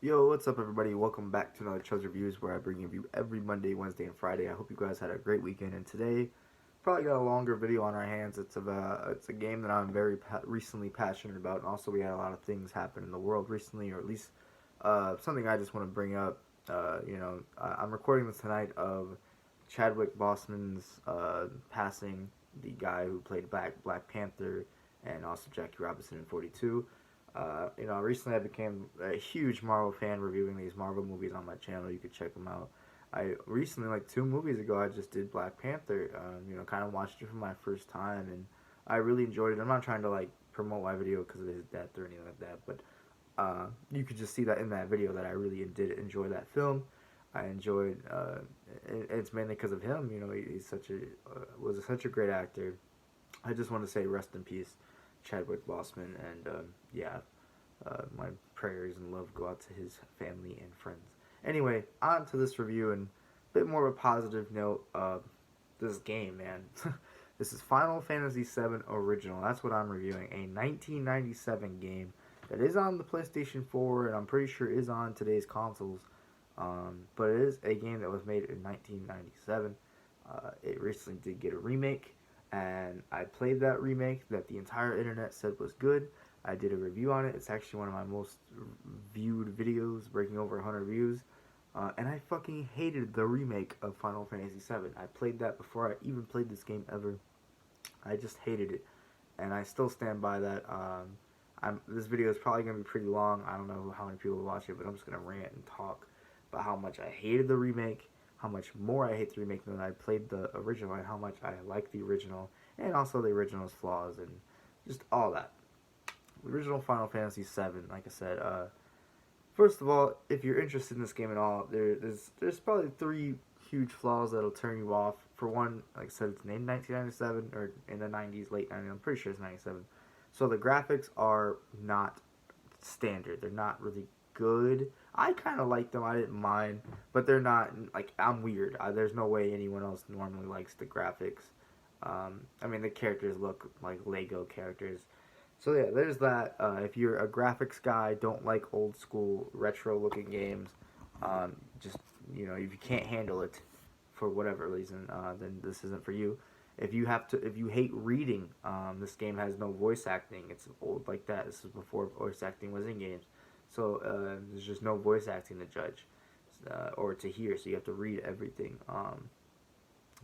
Yo, what's up, everybody? Welcome back to another Chuz Reviews, where I bring you every Monday, Wednesday, and Friday. I hope you guys had a great weekend. And today, probably got a longer video on our hands. It's a game that I'm very recently passionate about, and also we had a lot of things happen in the world recently, or at least something I just want to bring up. I'm recording this tonight of Chadwick Boseman's passing, the guy who played Black Panther, and also Jackie Robinson in 42. Recently I became a huge Marvel fan, reviewing these Marvel movies on my channel. You could check them out. I recently, like 2 movies ago, I just did Black Panther. Kind of watched it for my first time, and I really enjoyed it. I'm not trying to like promote my video because of his death or anything like that, but you could just see that in that video that I really did enjoy that film. I enjoyed. It's mainly because of him. He's such a great actor. I just want to say rest in peace, Chadwick Boseman, and my prayers and love go out to his family and friends. Anyway, on to this review, and a bit more of a positive note. This game, man. This is Final Fantasy VII Original. That's what I'm reviewing. A 1997 game that is on the PlayStation 4, and I'm pretty sure is on today's consoles. But it is a game that was made in 1997. It recently did get a remake, and I played that remake that the entire internet said was good. I did a review on it. It's actually one of my most viewed videos, breaking over 100 views. And I fucking hated the remake of Final Fantasy VII. I played that before I even played this game ever. I just hated it, and I still stand by that. This video is probably going to be pretty long. I don't know how many people will watch it, but I'm just going to rant and talk about how much I hated the remake, how much more I hate the remake than I played the original, and how much I like the original, and also the original's flaws, and just all that. The original Final Fantasy VII, like I said, first of all, if you're interested in this game at all, there's probably 3 huge flaws that'll turn you off. For one, like I said, it's in 1997, or in the 90s, late 90s, I'm pretty sure it's 97. So the graphics are not standard. They're not really good. I kind of like them. I didn't mind, but they're not, like, I'm weird. There's no way anyone else normally likes the graphics. The characters look like Lego characters. So yeah, there's that. If you're a graphics guy, don't like old school retro looking games, if you can't handle it for whatever reason, then this isn't for you. If you hate reading, this game has no voice acting. It's old like that. This is before voice acting was in games, so there's just no voice acting to judge or to hear. So you have to read everything.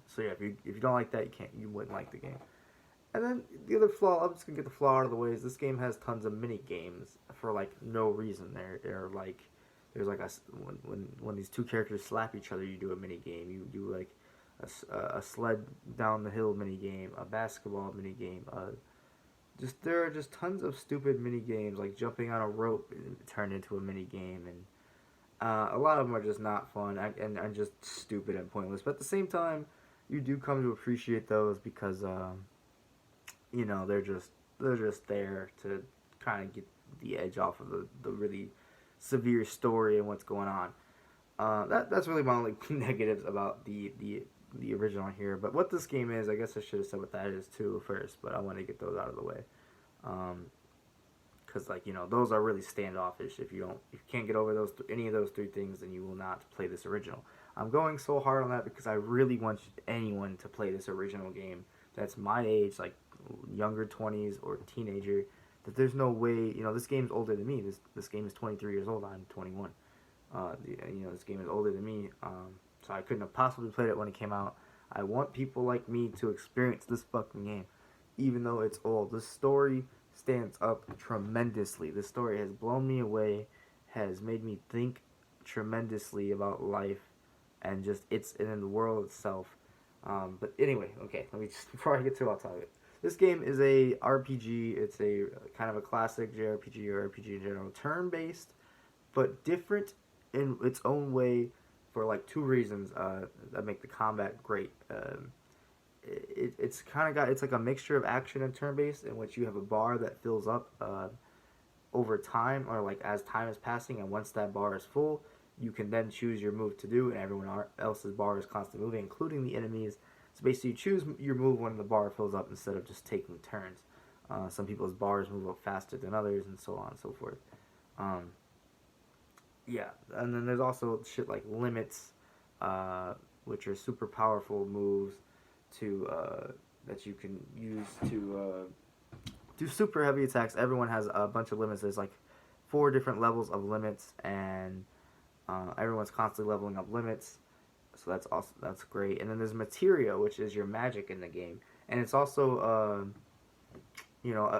So yeah, if you don't like that, you wouldn't like the game. And then the other flaw, I'm just gonna get the flaw out of the way, is this game has tons of mini games for like no reason. They're like, there's like when these 2 characters slap each other, you do a mini game. You do like a sled down the hill mini game, a basketball mini game. There are just tons of stupid mini games, like jumping on a rope turned into a mini game, and a lot of them are just not fun and just stupid and pointless. But at the same time, you do come to appreciate those because they're just there to kind of get the edge off of the really severe story and what's going on. That's really my only negatives about the original here. But what this game is, I guess I should have said what that is too first, but I want to get those out of the way. Because those are really standoffish. If you can't get over any of those 3 things, then you will not play this original. I'm going so hard on that because I really want anyone to play this original game that's my age, like younger 20s or teenager. That there's no way, this game's older than me. This game is 23 years old. I'm 21. This game is older than me. So I couldn't have possibly played it when it came out. I want people like me to experience this fucking game, even though it's old. The story stands up tremendously. The story has blown me away, has made me think tremendously about life, and in the world itself. But anyway, okay, let me just, before I get too off topic. This game is a RPG. It's a kind of a classic JRPG or RPG in general, turn-based, but different in its own way for like 2 reasons that make the combat great. It's like a mixture of action and turn-based, in which you have a bar that fills up over time, or like as time is passing, and once that bar is full, you can then choose your move to do, and everyone else's bar is constantly moving, including the enemies. So basically, you choose your move when the bar fills up instead of just taking turns. Some people's bars move up faster than others, and so on and so forth. Yeah, and then there's also shit like limits, uh, which are super powerful moves to that you can use to do super heavy attacks. Everyone has a bunch of limits. There's like four different levels of limits, and everyone's constantly leveling up limits. So that's great. And then there's materia, which is your magic in the game, and it's also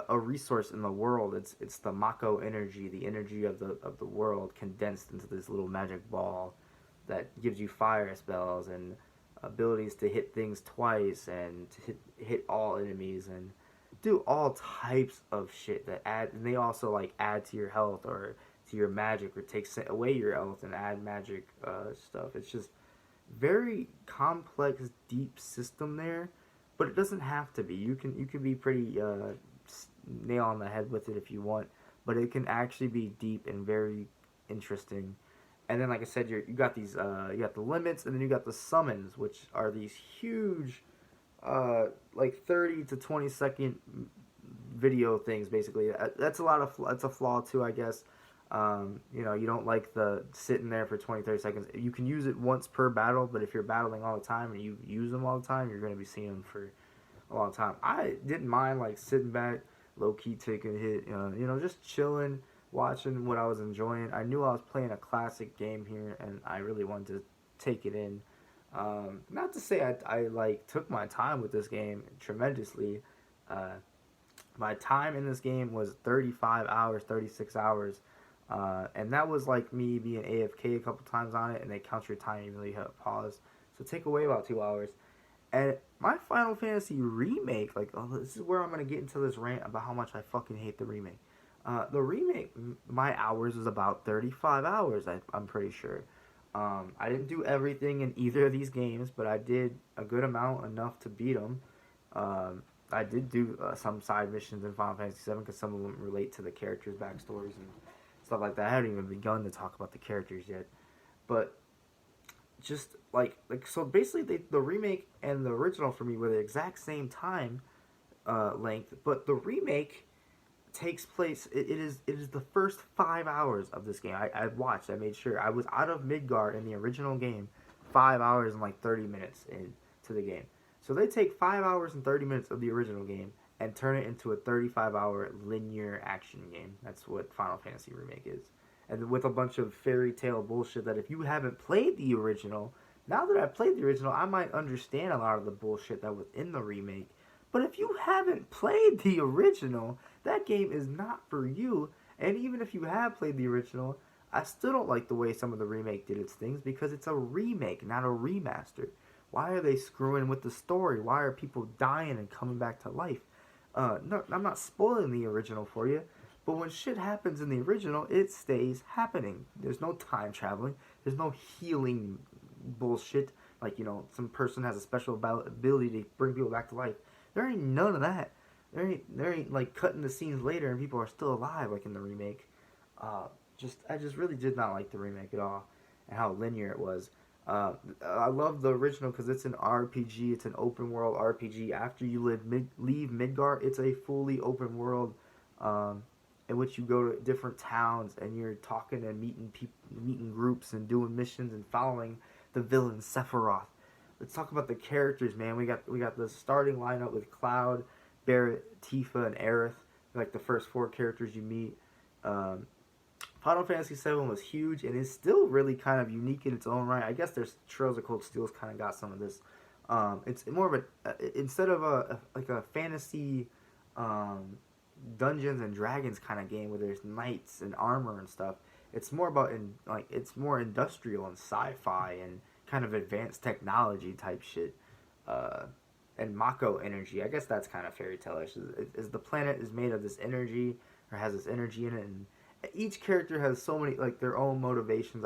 a resource in the world. It's the Mako energy, the energy of the world condensed into this little magic ball that gives you fire spells and abilities to hit things twice and to hit all enemies and do all types of shit that add. And they also like add to your health or to your magic or take away your health and add magic stuff. It's just very complex, deep system there, but it doesn't have to be. You can be pretty nail on the head with it if you want, but it can actually be deep and very interesting. And then, like I said, you got these you got the limits, and then you got the summons, which are these huge, like 30 to 20 second video things. Basically, that's a flaw too, I guess. You don't like the sitting there for 20 to 30 seconds. You can use it once per battle, but if you're battling all the time and you use them all the time, you're going to be seeing them for a long time. I didn't mind like sitting back, low key taking a hit, just chilling, watching what I was enjoying. I knew I was playing a classic game here, and I really wanted to take it in. Not to say I like took my time with this game tremendously. Uh, my time in this game was 35 hours, 36 hours. And that was like me being AFK a couple times on it, and they count your time even though you have a pause. So take away about 2 hours. And my Final Fantasy remake, like, oh, this is where I'm gonna get into this rant about how much I fucking hate the remake. The remake, my hours was about 35 hours. I'm pretty sure. I didn't do everything in either of these games, but I did a good amount, enough to beat them. I did do some side missions in Final Fantasy VII because some of them relate to the characters' backstories and stuff like that. I haven't even begun to talk about the characters yet, but just like so basically the remake and the original for me were the exact same time length, but the remake takes place. It is the first 5 hours of this game. I watched. I made sure I was out of Midgard in the original game, 5 hours and like 30 minutes into the game. So they take 5 hours and 30 minutes of the original game and turn it into a 35-hour linear action game. That's what Final Fantasy Remake is. And with a bunch of fairy tale bullshit that if you haven't played the original, now that I've played the original, I might understand a lot of the bullshit that was in the remake. But if you haven't played the original, that game is not for you. And even if you have played the original, I still don't like the way some of the remake did its things because it's a remake, not a remaster. Why are they screwing with the story? Why are people dying and coming back to life? No, I'm not spoiling the original for you, but when shit happens in the original, it stays happening. There's no time traveling. There's no healing bullshit. Like, some person has a special ability to bring people back to life. There ain't none of that. There ain't like cutting the scenes later and people are still alive like in the remake. I just really did not like the remake at all, and how linear it was. I love the original because it's an RPG. It's an open world RPG. After you leave Midgard, it's a fully open world, in which you go to different towns and you're talking and meeting groups and doing missions and following the villain Sephiroth. Let's talk about the characters, man. We got the starting lineup with Cloud, Barrett, Tifa, and Aerith. Like the first four characters you meet. Final Fantasy VII was huge and is still really kind of unique in its own right. I guess there's Trails of Cold Steel's kind of got some of this. It's more of instead of a fantasy Dungeons and Dragons kind of game where there's knights and armor and stuff. It's more about it's more industrial and sci-fi and kind of advanced technology type shit. And Mako energy. I guess that's kind of fairy tale-ish. Is the planet is made of this energy or has this energy in it, and each character has so many their own motivations.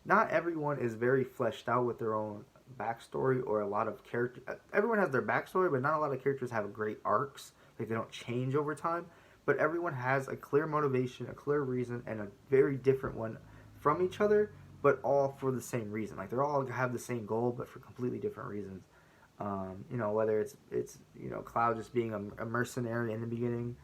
Not everyone is very fleshed out with their own backstory or a lot of character. Everyone has their backstory, but not a lot of characters have great arcs. Like they don't change over time. But everyone has a clear motivation, a clear reason, and a very different one from each other, but all for the same reason. Like they're all have the same goal, but for completely different reasons. Whether it's Cloud just being a mercenary in the beginning,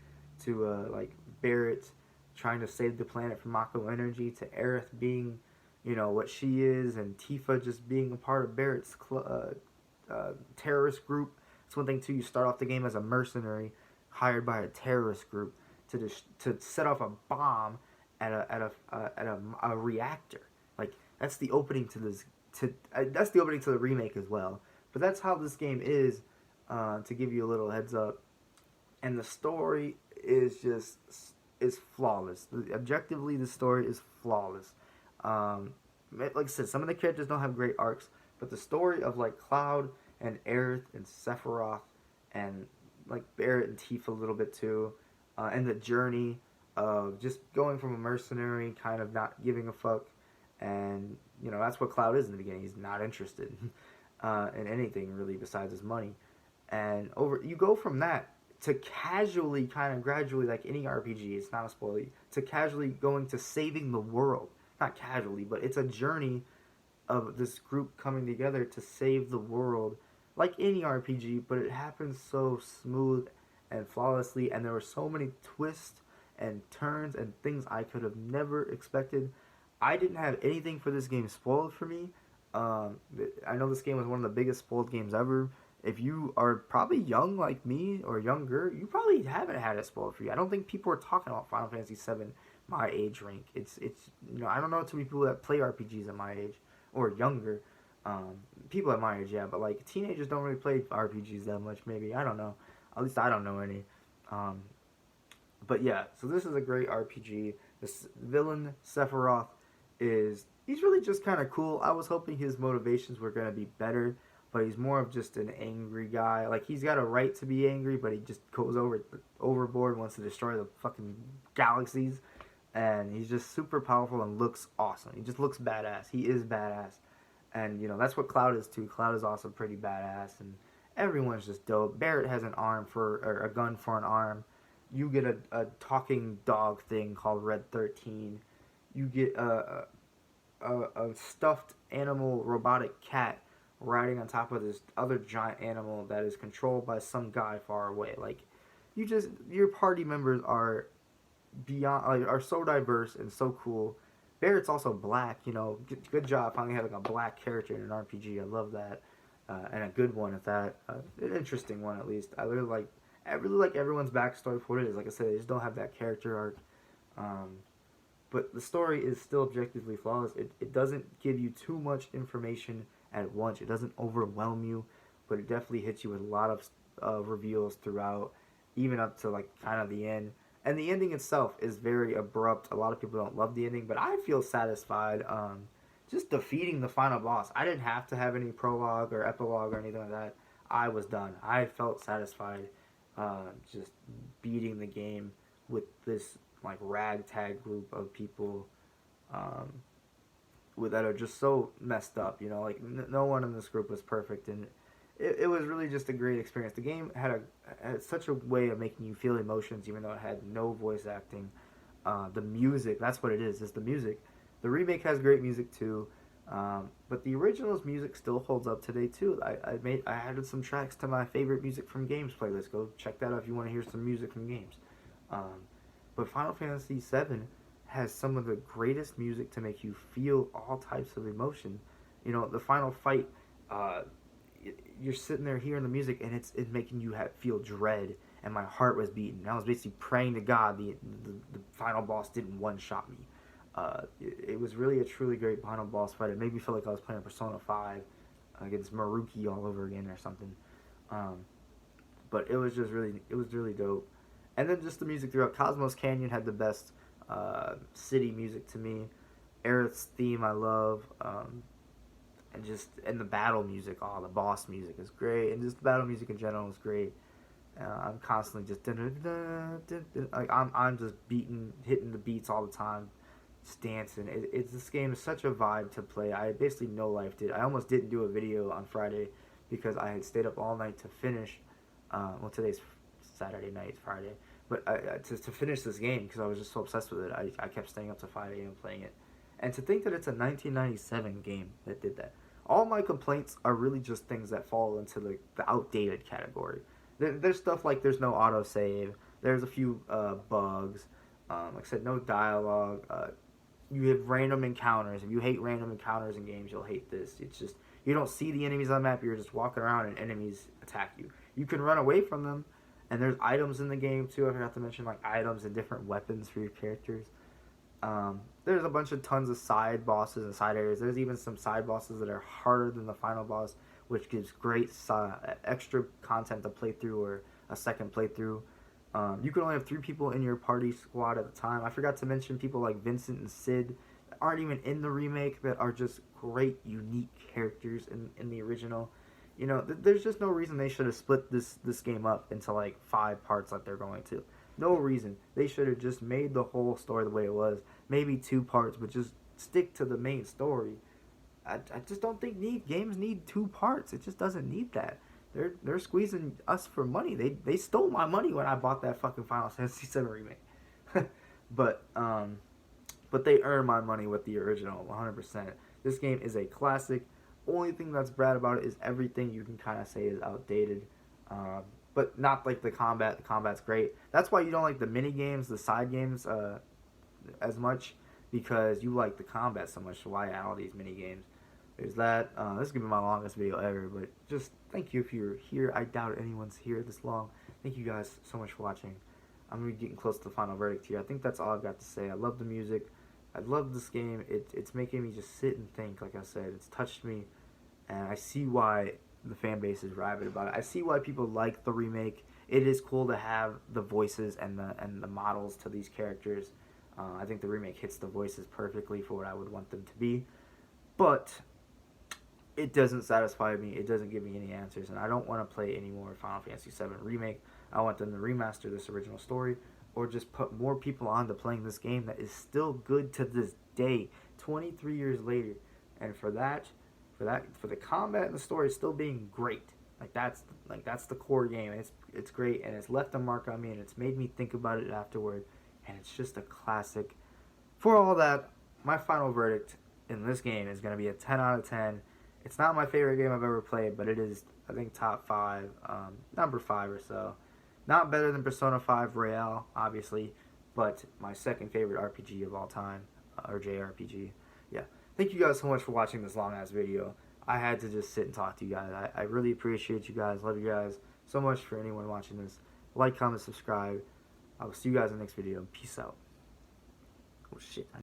to like Barrett trying to save the planet from Mako energy, to Aerith being, you know, what she is, and Tifa just being a part of Barrett's terrorist group. It's one thing too. You start off the game as a mercenary hired by a terrorist group to set off a bomb at a reactor. Like that's the opening to this. That's the opening to the remake as well. But that's how this game is. To give you a little heads up, and the story is flawless. Objectively, the story is flawless. Like I said, some of the characters don't have great arcs, but the story of like Cloud and Aerith and Sephiroth and like Barrett and Tifa a little bit too, and the journey of just going from a mercenary, kind of not giving a fuck, and you know that's what Cloud is in the beginning. He's not interested in anything really besides his money, and you go from that to casually, kind of gradually, like any RPG, it's not a spoiler, to casually going to saving the world. Not casually, but it's a journey of this group coming together to save the world, like any RPG, but it happens so smooth and flawlessly, and there were so many twists and turns and things I could have never expected. I didn't have anything for this game spoiled for me. I know this game was one of the biggest spoiled games ever. If you are probably young like me or younger, you probably haven't had it spoiled for you. I don't think people are talking about Final Fantasy VII my age rank. It's you know, I don't know too many people that play RPGs at my age or younger. People at my age, yeah, but like teenagers don't really play RPGs that much. Maybe, I don't know. At least I don't know any. But yeah, so this is a great RPG. This villain Sephiroth he's really just kind of cool. I was hoping his motivations were gonna be better, but he's more of just an angry guy. Like he's got a right to be angry, but he just goes overboard, wants to destroy the fucking galaxies. And he's just super powerful and looks awesome. He just looks badass. He is badass. And, you know, that's what Cloud is too. Cloud is also pretty badass. And everyone's just dope. Barrett has an or a gun for an arm. You get a talking dog thing called Red 13. You get a stuffed animal robotic cat riding on top of this other giant animal that is controlled by some guy far away. Like, your party members are are so diverse and so cool. Barrett's also black, you know. Good job finally having a black character in an RPG. I love that, and a good one at that. An interesting one at least. I really like everyone's backstory for what it is. Like I said, they just don't have that character arc. But the story is still objectively flawless. It doesn't give you too much information at once. It doesn't overwhelm you, but it definitely hits you with a lot of reveals throughout, even up to like kind of the end. And the ending itself is very abrupt. A lot of people don't love the ending, but I feel satisfied just defeating the final boss. I didn't have to have any prologue or epilogue or anything like that. I was done. I felt satisfied just beating the game with this like ragtag group of people that are just so messed up. You know, like no one in this group was perfect, and it was really just a great experience. The game had such a way of making you feel emotions, even though it had no voice acting. The music, that's what it is the music. The remake has great music too, but the original's music still holds up today too. I added some tracks to my favorite music from games playlist. Go check that out if you want to hear some music from games. But Final Fantasy VII has some of the greatest music to make you feel all types of emotion. You know, the final fight, you're sitting there hearing the music, and it's making you feel dread, and my heart was beating. And I was basically praying to God the final boss didn't one-shot me. It was really a truly great final boss fight. It made me feel like I was playing Persona 5 against Maruki all over again or something. But it was really dope. And then just the music throughout. Cosmos Canyon had the best city music to me. Aerith's theme I love. And the battle music, the boss music is great, and just the battle music in general is great. I'm constantly just like I'm just hitting the beats all the time, just dancing. This game is such a vibe to play. I basically no life did. I almost didn't do a video on Friday because I had stayed up all night to finish. Well, today's Saturday night, Friday, but to finish this game because I was just so obsessed with it. I kept staying up to 5 a.m. playing it, and to think that it's a 1997 game that did that. All my complaints are really just things that fall into the outdated category. There's stuff like there's no autosave, there's a few bugs, Like I said, no dialogue. You have random encounters. If you hate random encounters in games, you'll hate this. It's just, you don't see the enemies on the map. You're just walking around and enemies attack you. You can run away from them, and there's items in the game too. I forgot to mention, like, items and different weapons for your characters. There's a bunch of tons of side bosses and side areas. There's even some side bosses that are harder than the final boss, which gives great extra content to play through, or a second playthrough. You can only have 3 people in your party squad at a time. I forgot to mention people like Vincent and Sid that aren't even in the remake, that are just great, unique characters in the original. You know, there's just no reason they should have split this game up into like 5 parts like they're going to. No reason. They should have just made the whole story the way it was. Maybe 2 parts, but just stick to the main story. I just don't think games need 2 parts. It just doesn't need that. They're squeezing us for money. They stole my money when I bought that fucking Final Fantasy VII remake. but they earned my money with the original 100%. This game is a classic. Only thing that's bad about it is everything you can kind of say is outdated. But not like the combat. The combat's great. That's why you don't like the mini games, the side games, as much, because you like the combat so much. So why add all these mini games? There's that. This is gonna be my longest video ever, but just thank you if you're here. I doubt anyone's here this long. Thank you guys so much for watching. I'm gonna be getting close to the final verdict here. I think that's all I've got to say. I love the music. I love this game. It's making me just sit and think. Like I said, it's touched me, and I see why the fan base is rabid about it. I see why people like the remake. It is cool to have the voices and the models to these characters. I think the remake hits the voices perfectly for what I would want them to be, but it doesn't satisfy me. It doesn't give me any answers, and I don't want to play any more Final Fantasy VII Remake. I want them to remaster this original story, or just put more people on to playing this game that is still good to this day, 23 years later. And for the combat and the story still being great, that's the core game. It's great, and it's left a mark on me, and it's made me think about it afterward, and it's just a classic. For all that, my final verdict in this game is going to be a 10 out of 10. It's not my favorite game I've ever played, but it is, I think, top 5, number 5 or so. Not better than Persona 5 Royale, obviously, but my second favorite RPG of all time, or JRPG. Yeah. Thank you guys so much for watching this long-ass video. I had to just sit and talk to you guys. I really appreciate you guys. Love you guys so much. For anyone watching this, like, comment, subscribe. I will see you guys in the next video. Peace out. Oh, shit.